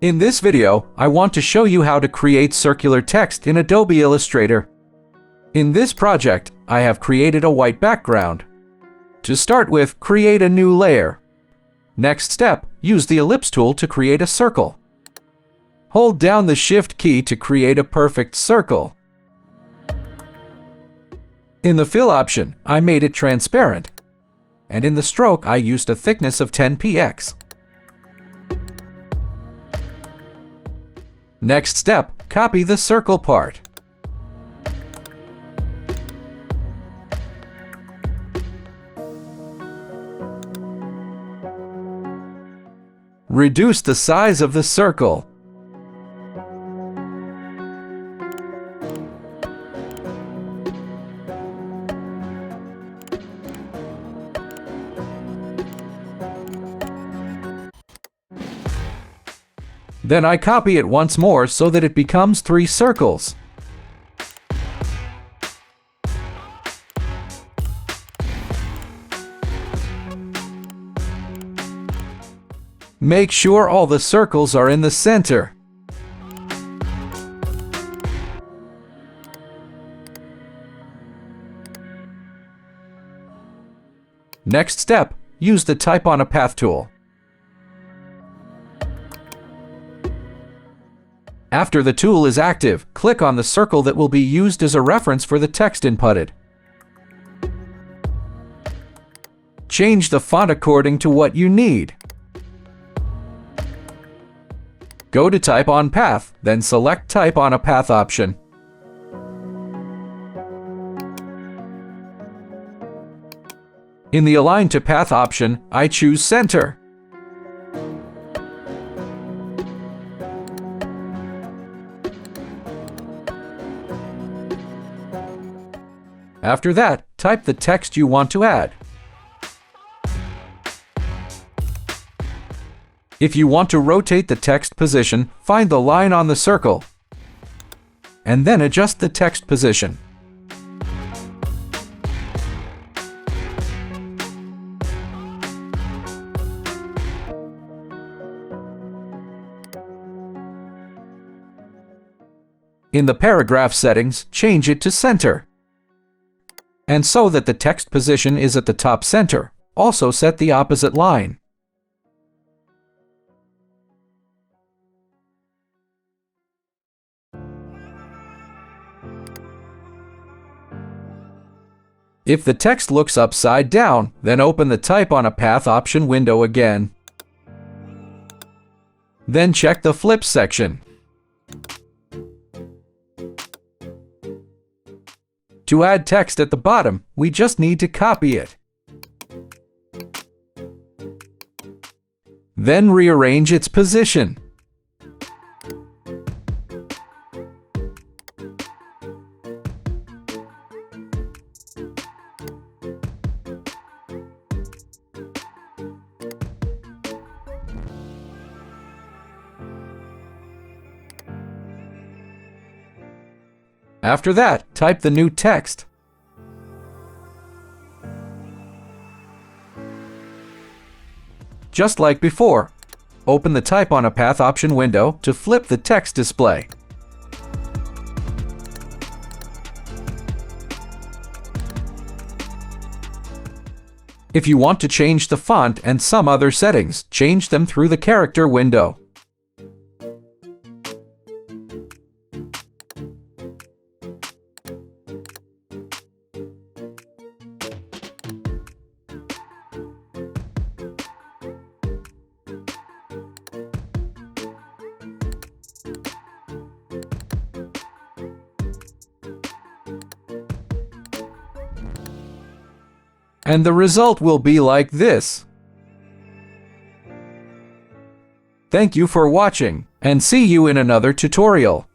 In this video, I want to show you how to create circular text in Adobe Illustrator. In this project, I have created a white background. To start with, create a new layer. Next step, use the Ellipse tool to create a circle. Hold down the Shift key to create a perfect circle. In the Fill option, I made it transparent. And in the stroke, I used a thickness of 10 px. Next step, copy the circle part. Reduce the size of the circle. Then I copy it once more so that it becomes 3 circles. Make sure all the circles are in the center. Next step, use the Type on a Path tool. After the tool is active, click on the circle that will be used as a reference for the text inputted. Change the font according to what you need. Go to Type on Path, then select Type on a Path option. In the Align to Path option, I choose Center. After that, type the text you want to add. If you want to rotate the text position, find the line on the circle, and then adjust the text position. In the paragraph settings, change it to Center. And so that the text position is at the top center, also set the opposite line. If the text looks upside down, then open the Type on a Path option window again. Then check the Flip section. To add text at the bottom, we just need to copy it. Then rearrange its position. After that, type the new text. Just like before, open the Type on a Path option window to flip the text display. If you want to change the font and some other settings, change them through the Character window. And the result will be like this. Thank you for watching, and see you in another tutorial.